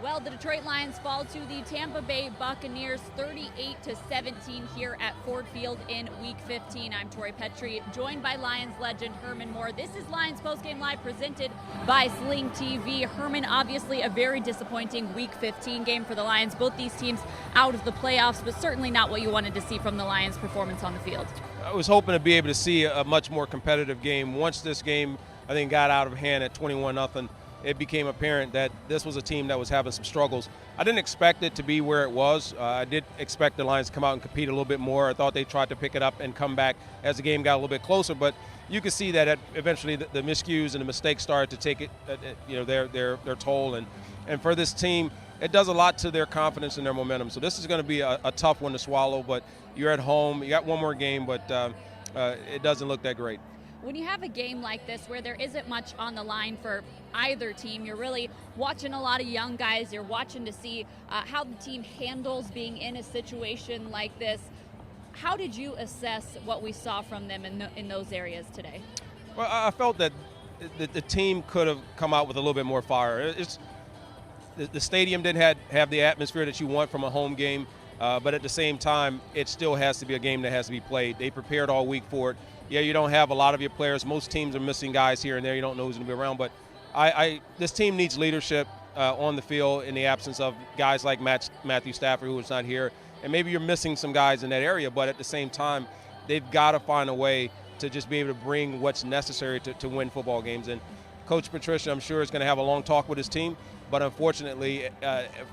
Well, the Detroit Lions fall to the Tampa Bay Buccaneers 38-17 here at Ford Field in Week 15. I'm Tori Petry, joined by Lions legend Herman Moore. This is Lions Postgame Live presented by Sling TV. Herman, obviously a very disappointing Week 15 game for the Lions. Both these teams out of the playoffs, but certainly not what you wanted to see from the Lions' performance on the field. I was hoping to be able to see a much more competitive game. Once this game, I think, got out of hand at 21-0, it became apparent that this was a team that was having some struggles. I didn't expect it to be where it was. I did expect the Lions to come out and compete a little bit more. I thought they tried to pick it up and come back as the game got a little bit closer, but you could see that eventually the miscues and the mistakes started to take their toll. And for this team, it does a lot to their confidence and their momentum. So this is going to be a tough one to swallow, but you're at home. You got one more game, but it doesn't look that great. When you have a game like this where there isn't much on the line for either team, you're really watching a lot of young guys. You're watching to see how the team handles being in a situation like this. How did you assess what we saw from them in those areas today? Well, I felt that the team could have come out with a little bit more fire. The stadium didn't have the atmosphere that you want from a home game, but at the same time, it still has to be a game that has to be played. They prepared all week for it. Yeah, you don't have a lot of your players. Most teams are missing guys here and there. You don't know who's going to be around. But this team needs leadership on the field in the absence of guys like Matthew Stafford, who is not here. And maybe you're missing some guys in that area. But at the same time, they've got to find a way to just be able to bring what's necessary to win football games. And Coach Patricia, I'm sure, is going to have a long talk with his team. But unfortunately,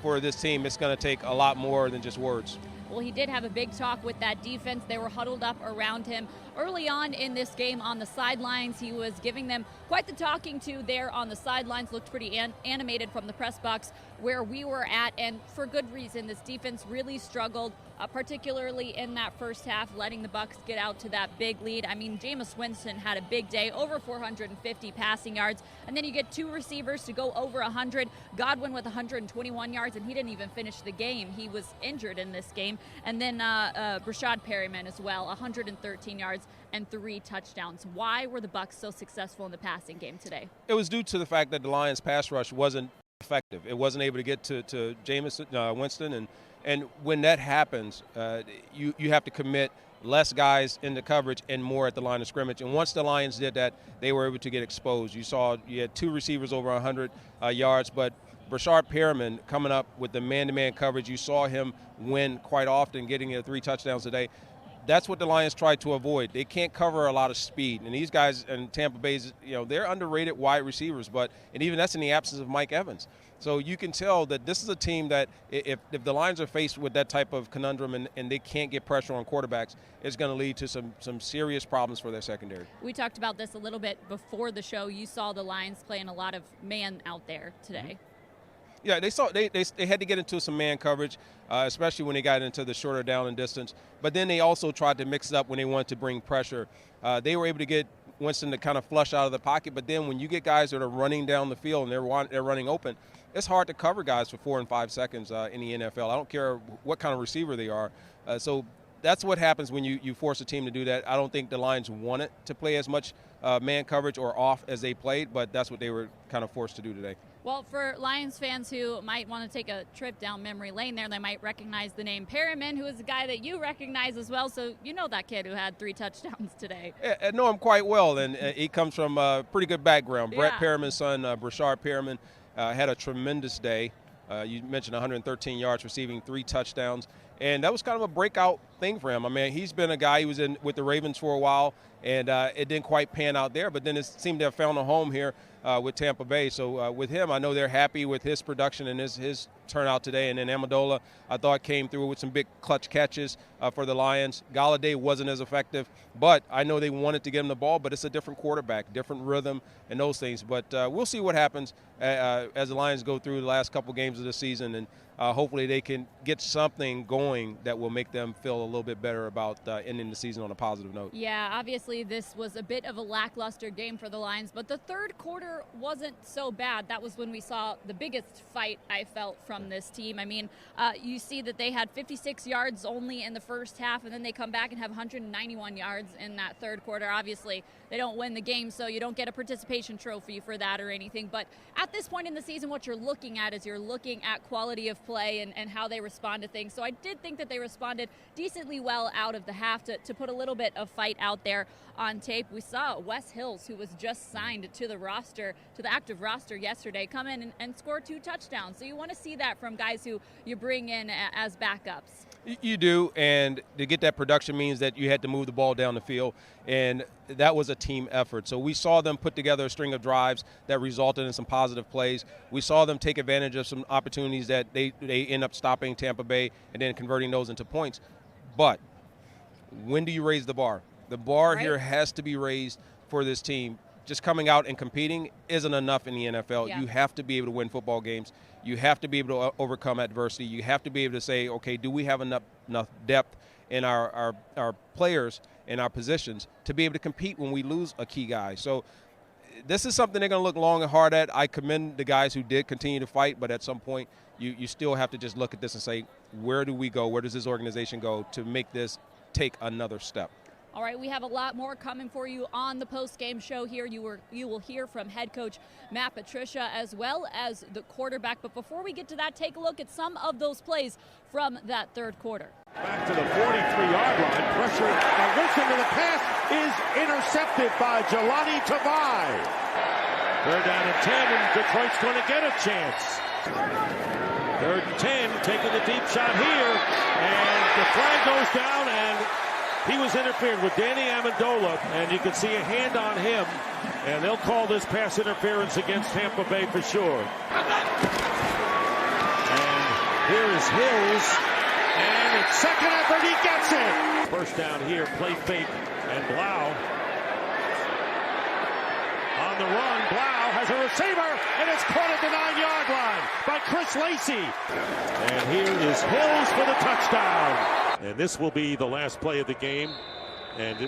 for this team, it's going to take a lot more than just words. Well, he did have a big talk with that defense. They were huddled up around him early on in this game on the sidelines. He was giving them quite the talking to there on the sidelines. Looked pretty animated from the press box where we were at, and for good reason. This defense really struggled, particularly in that first half, letting the Bucs get out to that big lead. I mean, Jameis Winston had a big day, over 450 passing yards, and then you get two receivers to go over 100. Godwin with 121 yards, and he didn't even finish the game. He was injured in this game. And then Rashad Perryman as well, 113 yards and 3 touchdowns. Why were the Bucs so successful in the passing game today? It was due to the fact that the Lions' pass rush wasn't effective. It wasn't able to get to Jameis Winston, and when that happens, you have to commit less guys into coverage and more at the line of scrimmage. And once the Lions did that, they were able to get exposed. You had 2 receivers over 100 yards, but Rashad Perryman coming up with the man-to-man coverage, you saw him win quite often, getting 3 touchdowns today. That's what the Lions tried to avoid. They can't cover a lot of speed. And these guys in Tampa Bay, they're underrated wide receivers, and even that's in the absence of Mike Evans. So you can tell that this is a team that if the Lions are faced with that type of conundrum and they can't get pressure on quarterbacks, it's going to lead to some serious problems for their secondary. We talked about this a little bit before the show. You saw the Lions playing a lot of man out there today. Mm-hmm. Yeah, they had to get into some man coverage, especially when they got into the shorter down and distance. But then they also tried to mix it up when they wanted to bring pressure. They were able to get Winston to kind of flush out of the pocket. But then when you get guys that are running down the field and they're running open, it's hard to cover guys for 4 and 5 seconds in the NFL. I don't care what kind of receiver they are. So that's what happens when you force a team to do that. I don't think the Lions wanted to play as much man coverage or off as they played, but that's what they were kind of forced to do today. Well, for Lions fans who might want to take a trip down memory lane there, they might recognize the name Perryman, who is a guy that you recognize as well. So you know that kid who had 3 touchdowns today. Yeah, I know him quite well, and he comes from a pretty good background. Yeah. Brett Perriman's son, Rashad Perriman, had a tremendous day. You mentioned 113 yards, receiving 3 touchdowns. And that was kind of a breakout thing for him. I mean, he's been a guy, he was with the Ravens for a while, and it didn't quite pan out there, but then it seemed to have found a home here with Tampa Bay. So with him, I know they're happy with his production and his turnout today. And then Amendola, I thought, came through with some big clutch catches for the Lions. Galladay wasn't as effective, but I know they wanted to get him the ball, but it's a different quarterback, different rhythm and those things. But we'll see what happens as the Lions go through the last couple games of the season, and hopefully they can get something going that will make them feel a little bit better about ending the season on a positive note. Yeah, obviously this was a bit of a lackluster game for the Lions, but the third quarter wasn't so bad. That was when we saw the biggest fight I felt from this team. I mean, you see that they had 56 yards only in the first half, and then they come back and have 191 yards in that third quarter. Obviously, they don't win the game, so you don't get a participation trophy for that or anything. But at this point in the season, what you're looking at is you're looking at quality of play and how they respond to things. So I did think that they responded decently well out of the half to put a little bit of fight out there on tape. We saw Wes Hills, who was just signed to the roster, to the active roster yesterday, come in and score 2 touchdowns. So you want to see that from guys who you bring in as backups. You do, and to get that production means that you had to move the ball down the field, and that was a team effort. So we saw them put together a string of drives that resulted in some positive plays. We saw them take advantage of some opportunities that they end up stopping Tampa Bay and then converting those into points. But when do you raise the bar? The bar here has to be raised for this team. Just coming out and competing isn't enough in the NFL. Yeah. You have to be able to win football games. You have to be able to overcome adversity. You have to be able to say, okay, do we have enough depth in our players and our positions to be able to compete when we lose a key guy? So this is something they're going to look long and hard at. I commend the guys who did continue to fight, but at some point you still have to just look at this and say, where do we go? Where does this organization go to make this take another step? All right, we have a lot more coming for you on the post-game show here. You will hear from head coach Matt Patricia as well as the quarterback. But before we get to that, take a look at some of those plays from that third quarter. Back to the 43-yard line. Pressure on Wilson, and the pass is intercepted by Jelani Tavai. Third down and 10, and Detroit's going to get a chance. Third and 10, taking the deep shot here, and the flag goes down, and he was interfered with Danny Amendola, and you can see a hand on him, and they'll call this pass interference against Tampa Bay for sure. And here is Hills, and it's second effort, he gets it! First down here, play fake, and Blough on the run. Blough has a receiver, and it's caught at the 9-yard line by Chris Lacey. And here is Hills for the touchdown. And this will be the last play of the game, and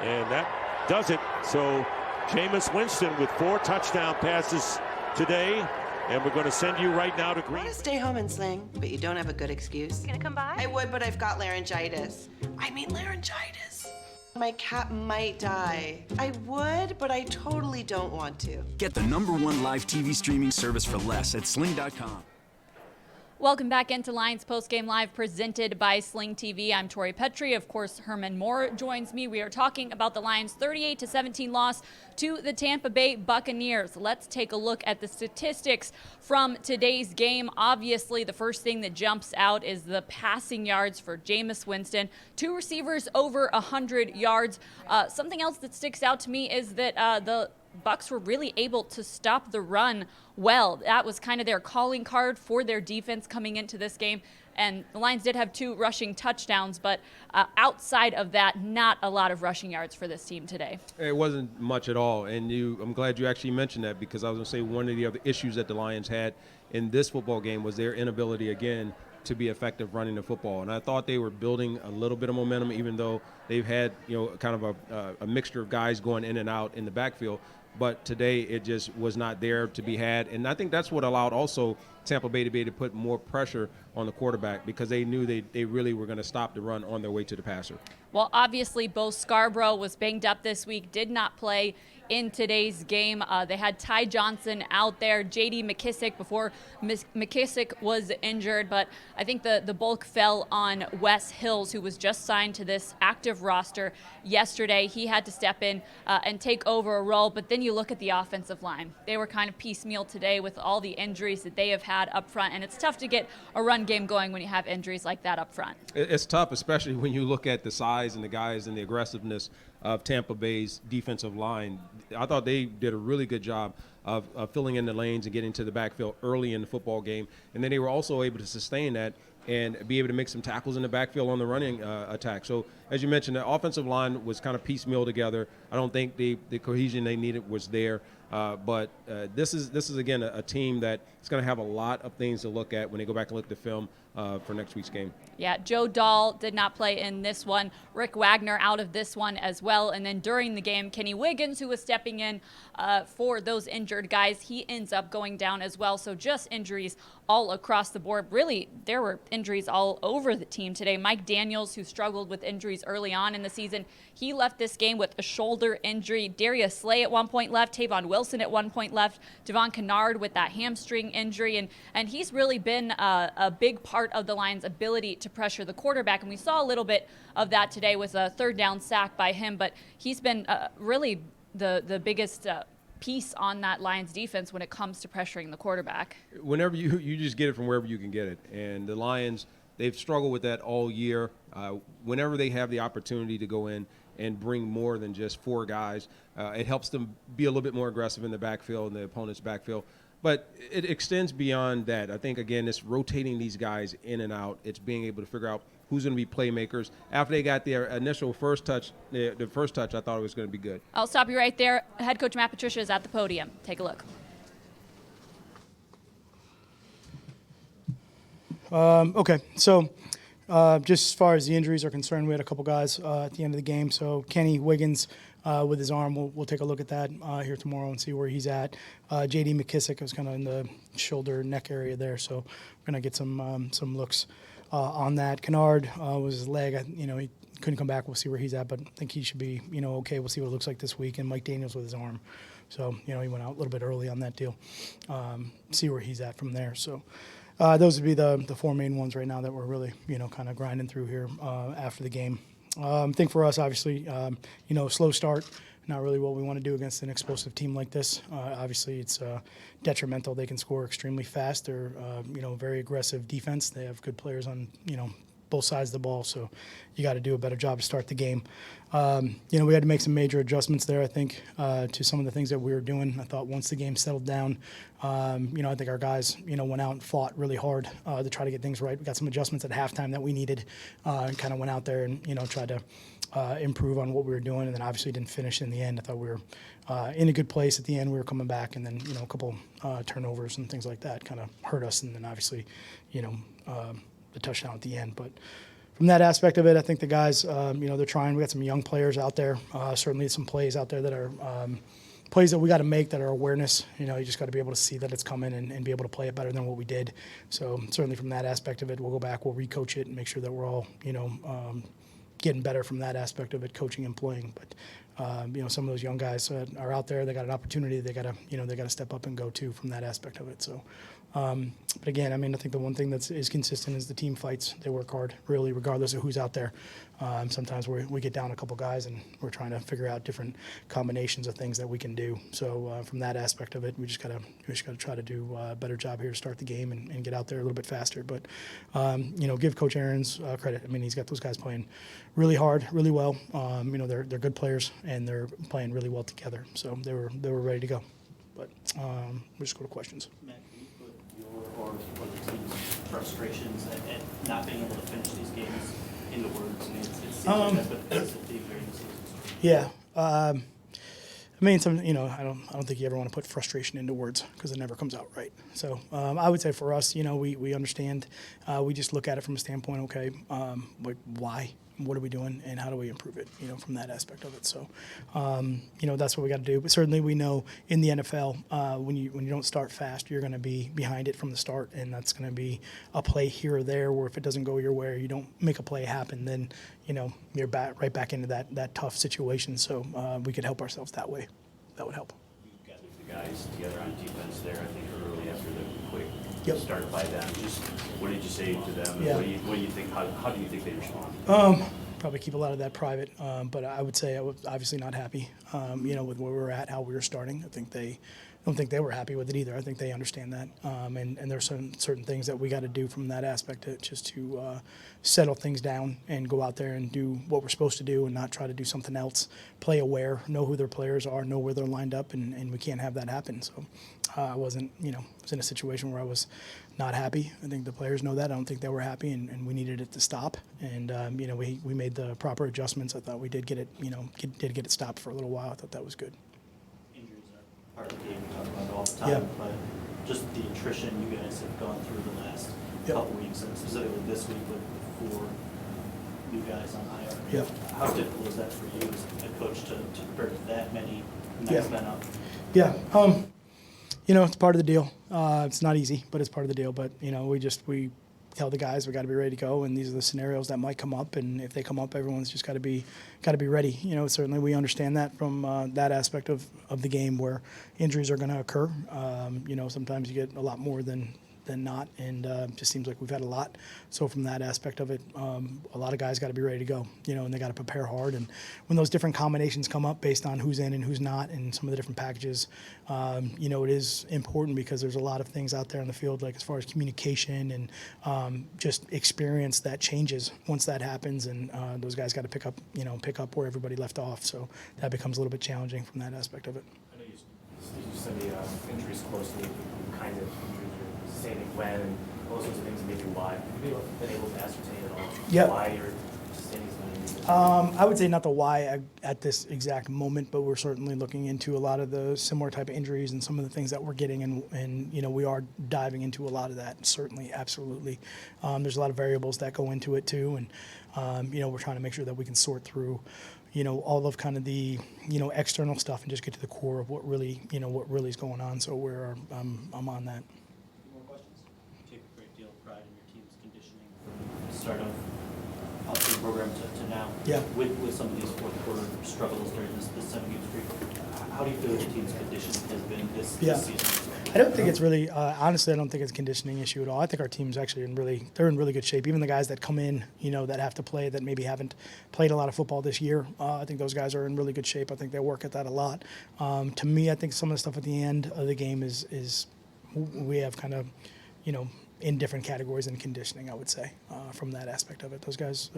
that does it. So Jameis Winston with 4 touchdown passes today, and we're going to send you right now to Green. I want to stay home and sling, but you don't have a good excuse. You gonna come by? I would, but I've got laryngitis. Laryngitis. My cat might die. I would, but I totally don't want to. Get the #1 live TV streaming service for less at sling.com. Welcome back into Lions Postgame Live, presented by Sling TV. I'm Tori Petry. Of course, Herman Moore joins me. We are talking about the Lions' 38-17 loss to the Tampa Bay Buccaneers. Let's take a look at the statistics from today's game. Obviously, the first thing that jumps out is the passing yards for Jameis Winston. 2 receivers over 100 yards. Something else that sticks out to me is that the Bucs were really able to stop the run well. That was kind of their calling card for their defense coming into this game. And the Lions did have 2 rushing touchdowns, but outside of that, not a lot of rushing yards for this team today. It wasn't much at all, and I'm glad you actually mentioned that, because I was going to say one of the other issues that the Lions had in this football game was their inability, again, to be effective running the football. And I thought they were building a little bit of momentum, even though they've had, kind of a mixture of guys going in and out in the backfield. But today it just was not there to be had. And I think that's what allowed also Tampa Bay to be able to put more pressure on the quarterback, because they knew they really were going to stop the run on their way to the passer. Well, obviously, Bo Scarborough was banged up this week, did not play in today's game. They had Ty Johnson out there, J.D. McKissick before McKissick was injured, but I think the bulk fell on Wes Hills, who was just signed to this active roster yesterday. He had to step in and take over a role, but then you look at the offensive line. They were kind of piecemeal today with all the injuries that they have had up front, and it's tough to get a run game going when you have injuries like that up front. It's tough, especially when you look at the size and the guys and the aggressiveness of Tampa Bay's defensive line. I thought they did a really good job of filling in the lanes and getting to the backfield early in the football game. And then they were also able to sustain that and be able to make some tackles in the backfield on the running attack. So, as you mentioned, the offensive line was kind of piecemeal together. I don't think the cohesion they needed was there. But this is again a team that is going to have a lot of things to look at when they go back and look at the film for next week's game. Yeah, Joe Dahl did not play in this one. Rick Wagner out of this one as well. And then during the game, Kenny Wiggins, who was stepping in for those injured guys, he ends up going down as well. So just injuries all across the board. Really, there were injuries all over the team today. Mike Daniels, who struggled with injuries early on in the season, he left this game with a shoulder injury. Darius Slay at one point left. Tavon Wilson at one point left. Devon Kennard with that hamstring injury. And he's really been a big part of the Lions' ability to pressure the quarterback. And we saw a little bit of that today with a third down sack by him. But he's been really the biggest piece on that Lions defense when it comes to pressuring the quarterback. Whenever you just get it from wherever you can get it. And the Lions, they've struggled with that all year. Whenever they have the opportunity to go in and bring more than just 4 guys, it helps them be a little bit more aggressive in the backfield, in the opponent's backfield. But it extends beyond that. I think, again, it's rotating these guys in and out. It's being able to figure out who's going to be playmakers. After they got their initial first touch, the first touch, I thought it was going to be good. I'll stop you right there. Head coach Matt Patricia is at the podium. Take a look. Okay, so just as far as the injuries are concerned, we had a couple guys at the end of the game. So Kenny Wiggins with his arm, we'll take a look at that here tomorrow and see where he's at. J.D. McKissick was kind of in the shoulder, neck area there, so we're going to get some looks on that. Kennard was his leg. He couldn't come back. We'll see where he's at, but I think he should be, okay. We'll see what it looks like this week. And Mike Daniels with his arm. So, he went out a little bit early on that deal. See where he's at from there. So those would be the 4 main ones right now that we're really, kind of grinding through here after the game. I think for us, obviously, slow start, not really what we want to do against an explosive team like this. Obviously, it's detrimental. They can score extremely fast. They're, very aggressive defense. They have good players on, both sides of the ball, so you got to do a better job to start the game. We had to make some major adjustments there, I think, to some of the things that we were doing. I thought once the game settled down, I think our guys, went out and fought really hard to try to get things right. We got some adjustments at halftime that we needed and kind of went out there and, tried to improve on what we were doing, and then obviously didn't finish in the end. I thought we were in a good place at the end. We were coming back, and then, a couple turnovers and things like that kind of hurt us, and then obviously, the touchdown at the end. But from that aspect of it, I think the guys, they're trying. We got some young players out there, certainly some plays out there that are plays that we got to make that are awareness. You just got to be able to see that it's coming and be able to play it better than what we did. So certainly from that aspect of it, we'll go back, we'll recoach it and make sure that we're all, getting better from that aspect of it, coaching and playing. But some of those young guys are out there. They got an opportunity. They got to step up and go too from that aspect of it. So, but again, I think the one thing that is consistent is the team fights. They work hard, really, regardless of who's out there. Sometimes we get down a couple guys and we're trying to figure out different combinations of things that we can do. So from that aspect of it, we just gotta try to do a better job here to start the game and get out there a little bit faster. But give Coach Aaron's credit. He's got those guys playing really hard, really well. They're good players and they're playing really well together. So they were ready to go. But we'll just go to questions. Matt, can you put your or the team's frustrations at not being able to finish these games into words? It seems like that's what that's the theme during the season. Yeah. I don't think you ever want to put frustration into words because it never comes out right. So I would say for us, we understand. We just look at it from a standpoint, okay, why? What are we doing, and how do we improve it? From that aspect of it. So, that's what we got to do. But certainly, we know in the NFL, when you don't start fast, you're going to be behind it from the start, and that's going to be a play here or there. Where if it doesn't go your way, or you don't make a play happen, then you're right back into that tough situation. So we could help ourselves that way. That would help. You gathered the guys together on defense there, I think, early after the quick Yep. start by them. Just what did you say to them? Yeah. What do you think? How do you think they respond? Probably keep a lot of that private, but I would say I was obviously not happy, with where we were at, how we were starting. I don't think they were happy with it either. I think they understand that, and there's certain things that we got to do from that aspect just to settle things down and go out there and do what we're supposed to do and not try to do something else. Play aware, know who their players are, know where they're lined up, and we can't have that happen. So I wasn't, was in a situation where I was not happy. I think the players know that. I don't think they were happy, and we needed it to stop. And we made the proper adjustments. I thought we did get it, did get it stopped for a little while. I thought that was good. Injuries part of the game. We talk about it all the time. Yeah. But just the attrition you guys have gone through the last Yep. couple weeks, and specifically this week with 4 new guys on IR. Yep. How difficult is that for you as a coach to prepare that many Yeah. next men up? Yeah. It's part of the deal. It's not easy, but it's part of the deal. But, we tell the guys we got to be ready to go, and these are the scenarios that might come up. And if they come up, everyone's just got to be ready. Certainly we understand that from that aspect of the game where injuries are going to occur. Sometimes you get a lot more than not, and just seems like we've had a lot. So from that aspect of it, a lot of guys got to be ready to go, and they got to prepare hard. And when those different combinations come up based on who's in and who's not and some of the different packages, it is important because there's a lot of things out there on the field, like as far as communication and just experience that changes once that happens. And those guys got to pick up where everybody left off. So that becomes a little bit challenging from that aspect of it. I know you study injuries closely, kind of injuries you're sustaining when, and all those sorts of things, and maybe why. Have you been able to ascertain at all Yep. why you're sustaining so many injuries? I would say not the why at this exact moment, but we're certainly looking into a lot of the similar type of injuries and some of the things that we're getting, and we are diving into a lot of that. Certainly, absolutely. There's a lot of variables that go into it too, and we're trying to make sure that we can sort through all of kind of the external stuff and just get to the core of what really is going on. So I'm on that. Take a great deal of pride in your team's conditioning from the start of the program to now. Yeah. With some of these fourth quarter struggles during this 7-game streak, how do you feel your team's conditioning has been this season? I don't think it's really, honestly, I don't think it's a conditioning issue at all. I think our team's actually they're in really good shape. Even the guys that come in, that have to play, that maybe haven't played a lot of football this year, I think those guys are in really good shape. I think they work at that a lot. To me, I think some of the stuff at the end of the game is we have kind of, in different categories in conditioning, I would say, from that aspect of it. Those guys,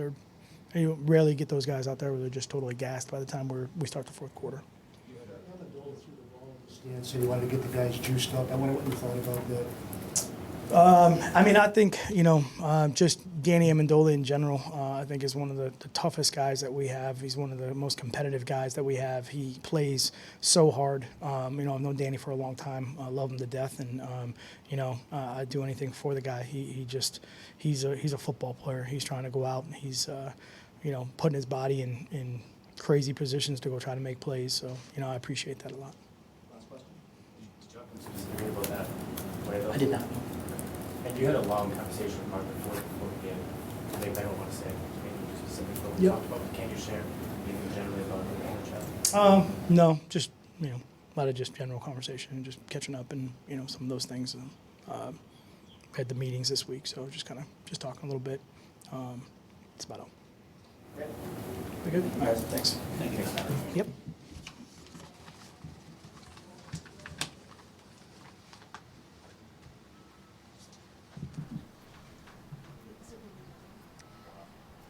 you rarely get those guys out there where they're just totally gassed by the time we start the fourth quarter. So you wanted to get the guys juiced up. I wonder what you thought about that. I think, just Danny Amendola in general, I think is one of the toughest guys that we have. He's one of the most competitive guys that we have. He plays so hard. I've known Danny for a long time. I love him to death, and, I'd do anything for the guy. He's a football player. He's trying to go out, and he's, putting his body in crazy positions to go try to make plays. So, I appreciate that a lot. Specifically about that play, though? I did not. And you had a long conversation with Mark before the game. I don't want to say maybe just specifically what we Yep. talked about. Can you share anything generally about the chat? No, just, a lot of just general conversation and just catching up and, some of those things. Had the meetings this week, so just kind of just talking a little bit. That's about all. We good? All right, thanks. Thank you. Yep.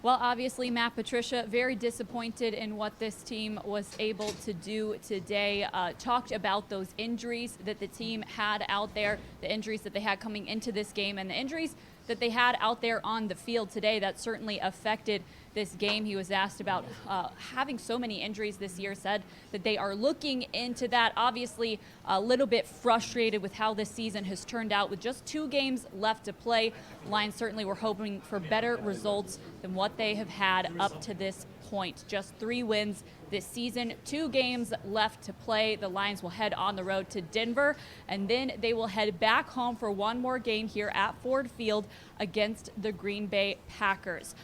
Well, obviously, Matt Patricia, very disappointed in what this team was able to do today. Talked about those injuries that the team had out there, the injuries that they had coming into this game, and the injuries that they had out there on the field today that certainly affected this game. He was asked about having so many injuries this year, said that they are looking into that. Obviously, a little bit frustrated with how this season has turned out with just 2 games left to play. Lions certainly were hoping for better results than what they have had up to this point. Just 3 wins this season, 2 games left to play. The Lions will head on the road to Denver, and then they will head back home for one more game here at Ford Field against the Green Bay Packers.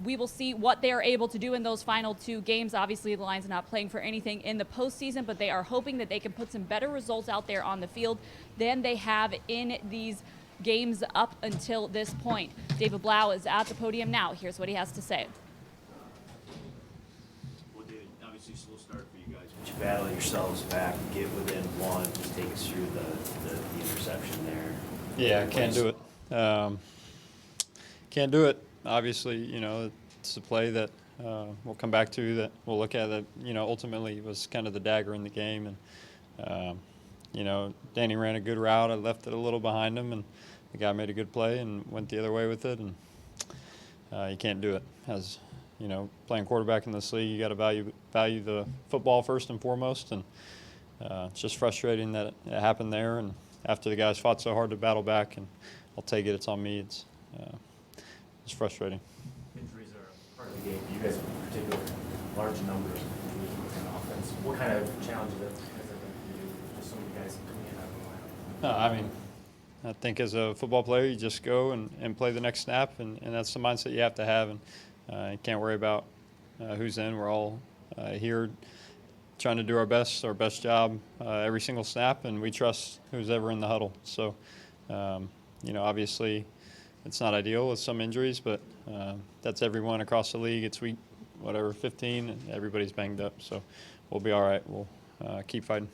We will see what they are able to do in those final 2 games. Obviously, the Lions are not playing for anything in the postseason, but they are hoping that they can put some better results out there on the field than they have in these games up until this point. David Blough is at the podium now. Here's what he has to say. Well, David, obviously slow start for you guys, but you battle yourselves back, get within 1, just take us through the interception there. Yeah, can't do it. Can't do it. Obviously, it's a play that we'll come back to, that we'll look at, that, ultimately was kind of the dagger in the game. And, Danny ran a good route. I left it a little behind him, and the guy made a good play and went the other way with it. And you can't do it. As, playing quarterback in this league, you got to value the football first and foremost. And it's just frustrating that it happened there. And after the guys fought so hard to battle back, and I'll take it. It's on me. It's frustrating. Injuries are part of the game. You guys have particular large numbers in offense. What kind of challenges has that been for you? Just so many guys coming in out of the lineup. I mean, I think as a football player, you just go and play the next snap, and that's the mindset you have to have. And you can't worry about who's in. We're all here trying to do our best job every single snap, and we trust who's ever in the huddle. So, obviously it's not ideal with some injuries, but that's everyone across the league. It's week, 15, and everybody's banged up. So we'll be all right. We'll keep fighting.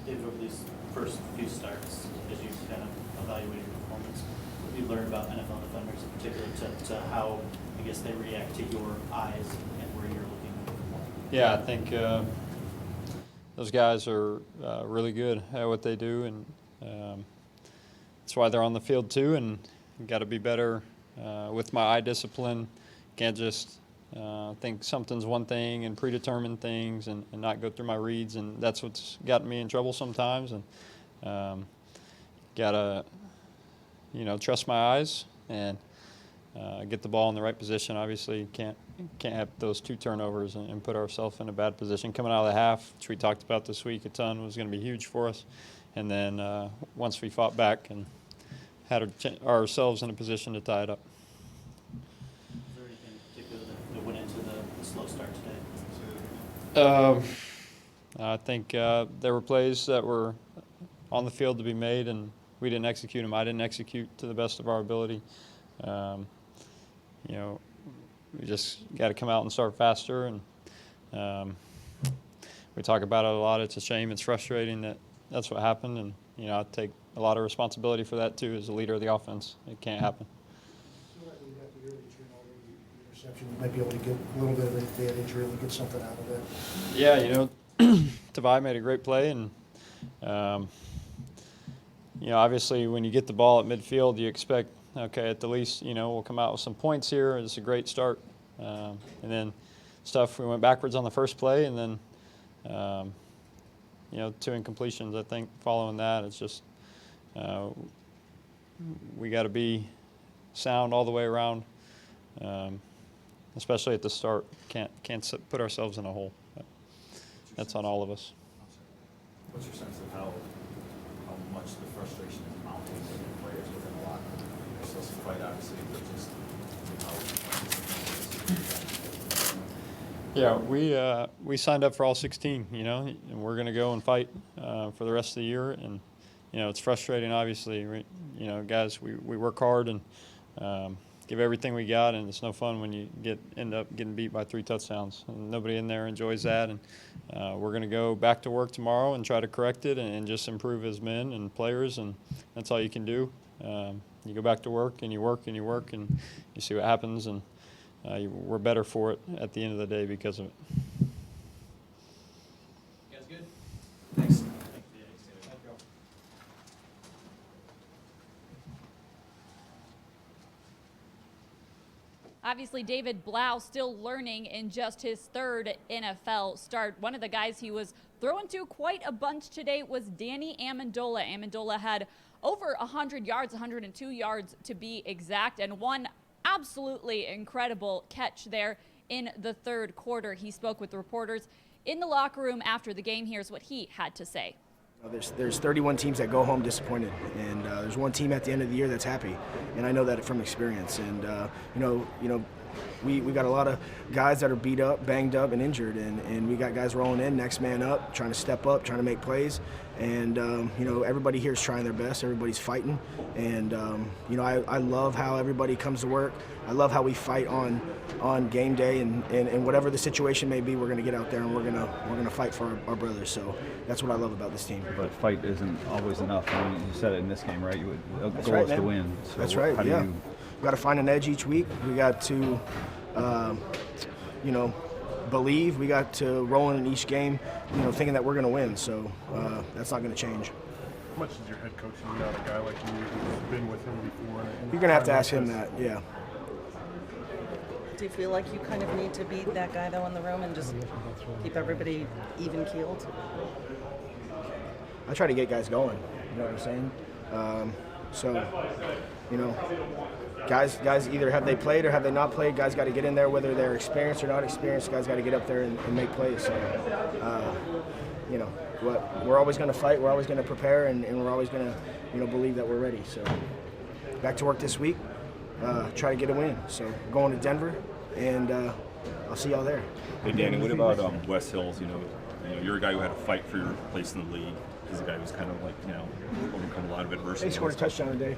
David, over these first few starts, as you kind of evaluate your performance, what have you learned about NFL defenders in particular to how, I guess, they react to your eyes and where you're looking? Yeah, I think those guys are really good at what they do, and that's why they're on the field too. And got to be better with my eye discipline. Can't just think something's one thing and predetermine things and not go through my reads, and that's what's gotten me in trouble sometimes. And gotta trust my eyes and get the ball in the right position. Obviously, can't have those 2 turnovers and put ourselves in a bad position. Coming out of the half, which we talked about this week a ton, was going to be huge for us. And then once we fought back and had ourselves in a position to tie it up. Is there anything in particular that went into the slow start today? I think there were plays that were on the field to be made, and we didn't execute them. I didn't execute to the best of our ability. We just got to come out and start faster, and we talk about it a lot. It's a shame. It's frustrating that that's what happened, and I take a lot of responsibility for that too as a leader of the offense. It can't happen. You might be able to get a little bit of advantage, really get something out of it. Yeah, Tavai made a great play, and obviously when you get the ball at midfield, you expect, okay, at the least, we'll come out with some points here. It's a great start. And then we went backwards on the first play, and then, 2 incompletions, I think, following that. It's just we got to be sound all the way around, especially at the start. Can't put ourselves in a hole. That's on all of us. What's your sense of how much the frustration is mounting in players within the locker room? There's still some fight, obviously, but just Yeah, we signed up for all 16, and we're going to go and fight for the rest of the year. And, it's frustrating, obviously. Guys, we work hard and give everything we got, and it's no fun when you end up getting beat by 3 touchdowns. And nobody in there enjoys that. And we're going to go back to work tomorrow and try to correct it and just improve as men and players, and that's all you can do. You go back to work and you work and you work, and you see what happens, and we're better for it at the end of the day because of it. You guys good? Thanks. Obviously, David Blough still learning in just his 3rd NFL start. One of the guys he was throwing to quite a bunch today was Danny Amendola. Amendola had over 100 yards, 102 yards to be exact, and one absolutely incredible catch there in the 3rd quarter. He spoke with the reporters in the locker room after the game. Here's what he had to say. There's 31 teams that go home disappointed, and there's one team at the end of the year that's happy, and I know that from experience. And we got a lot of guys that are beat up, banged up, and injured, and we got guys rolling in, next man up, trying to step up, trying to make plays, and everybody here is trying their best. Everybody's fighting, and I love how everybody comes to work. I love how we fight on game day, and whatever the situation may be, we're going to get out there and we're going to fight for our brothers. So that's what I love about this team. But fight isn't always enough. I mean, you said it in this game, right? The goal is to win. So that's right. How do you... We got to find an edge each week. We got to, believe. We got to roll in each game, thinking that we're going to win. So that's not going to change. How much is your head coach need out of a guy like you who's been with him before? You're going to have to ask him that, yeah. Do you feel like you kind of need to be that guy, though, in the room and just keep everybody even-keeled? I try to get guys going, you know what I'm saying? Guys either have they played or have they not played. Guys got to get in there, whether they're experienced or not experienced. Guys got to get up there and make plays. So, we're always going to fight. We're always going to prepare, and we're always going to, believe that we're ready. So, back to work this week. Try to get a win. So, going to Denver, and I'll see y'all there. Hey, Danny, what about Wes Hills? You're a guy who had to fight for your place in the league. He's a guy who's kind of overcome a lot of adversity. He scored a touchdown today.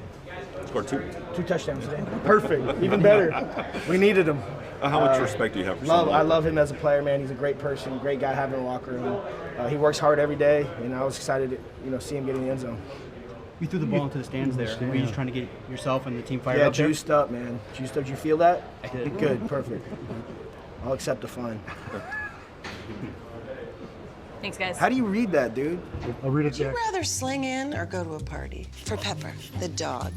Scored two touchdowns today. Perfect. Even better. We needed him. How much respect do you have for someone? I love him as a player, man. He's a great person, great guy having in the locker room. He works hard every day, and I was excited to see him get in the end zone. You threw the ball into the stands there. Were you just trying to get yourself and the team fired up there? Yeah, juiced up, man. Juiced up. Did you feel that? I did. Good. Perfect. I'll accept the fine. Thanks, guys. How do you read that, dude? I'll read it, Would you Jack. rather sling in or go to a party? For Pepper, the dog.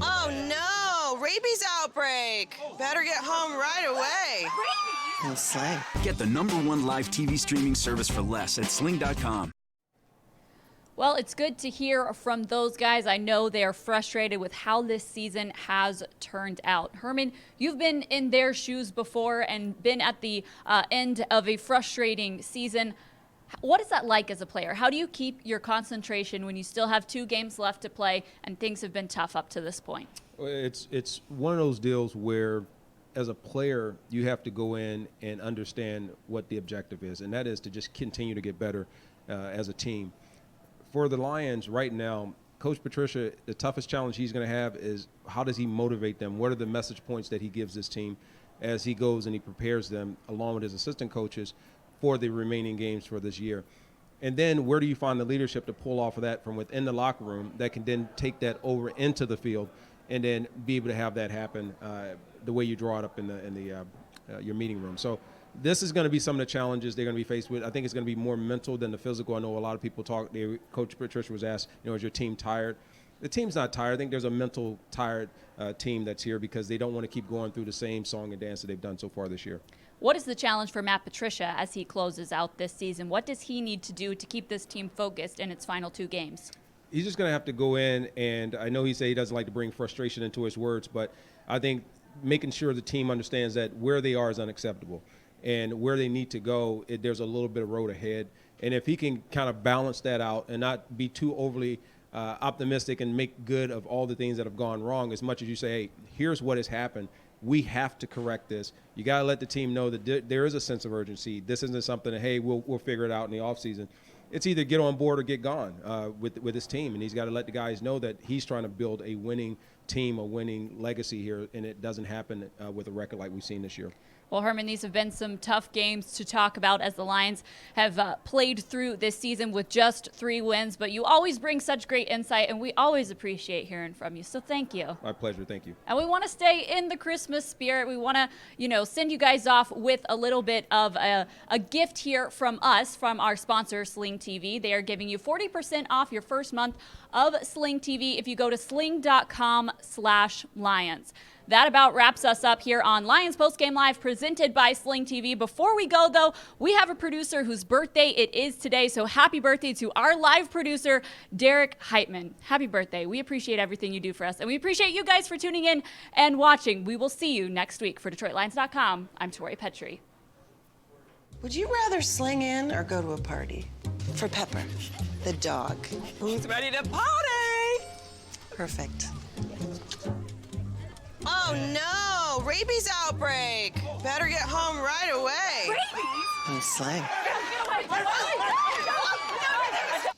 Oh no! Rabies outbreak! Better get home right away. And Sling. Get the #1 live TV streaming service for less at Sling.com. Well, it's good to hear from those guys. I know they are frustrated with how this season has turned out. Herman, you've been in their shoes before and been at the end of a frustrating season. What is that like as a player? How do you keep your concentration when you still have 2 games left to play and things have been tough up to this point? It's one of those deals where, as a player, you have to go in and understand what the objective is, and that is to just continue to get better as a team. For the Lions right now, Coach Patricia, the toughest challenge he's going to have is how does he motivate them? What are the message points that he gives this team as he goes and he prepares them, along with his assistant coaches, for the remaining games for this year? And then where do you find the leadership to pull off of that from within the locker room that can then take that over into the field and then be able to have that happen the way you draw it up in your meeting room? So this is going to be some of the challenges they're going to be faced with. I think it's going to be more mental than the physical. I know a lot of people talk. Coach Patricia was asked, is your team tired? The team's not tired. I think there's a mental tired team that's here because they don't want to keep going through the same song and dance that they've done so far this year. What is the challenge for Matt Patricia as he closes out this season? What does he need to do to keep this team focused in its final 2 games? He's just going to have to go in, and I know he said he doesn't like to bring frustration into his words, but I think making sure the team understands that where they are is unacceptable. And where they need to go, there's a little bit of road ahead. And if he can kind of balance that out and not be too overly optimistic and make good of all the things that have gone wrong, as much as you say, hey, here's what has happened. We have to correct this. You got to let the team know that there is a sense of urgency. This isn't something that, hey, we'll figure it out in the offseason. It's either get on board or get gone with his team. And he's got to let the guys know that he's trying to build a winning team, a winning legacy here, and it doesn't happen with a record like we've seen this year. Well, Herman, these have been some tough games to talk about as the Lions have played through this season with just 3 wins. But you always bring such great insight, and we always appreciate hearing from you. So thank you. My pleasure. Thank you. And we want to stay in the Christmas spirit. We want to, send you guys off with a little bit of a gift here from us, from our sponsor, Sling TV. They are giving you 40% off your first month of Sling TV if you go to sling.com/Lions. That about wraps us up here on Lions Postgame Live, presented by Sling TV. Before we go, though, we have a producer whose birthday it is today, so happy birthday to our live producer, Derek Heitman. Happy birthday. We appreciate everything you do for us, and we appreciate you guys for tuning in and watching. We will see you next week. For DetroitLions.com, I'm Tori Petry. Would you rather sling in or go to a party? For Pepper, the dog. Who's ready to party? Perfect. Oh no! Rabies outbreak! Better get home right away. Rabies? And Sling.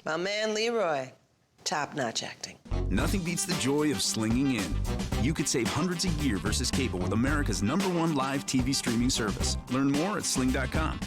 My man Leroy. Top-notch acting. Nothing beats the joy of slinging in. You could save hundreds a year versus cable with America's #1 live TV streaming service. Learn more at Sling.com.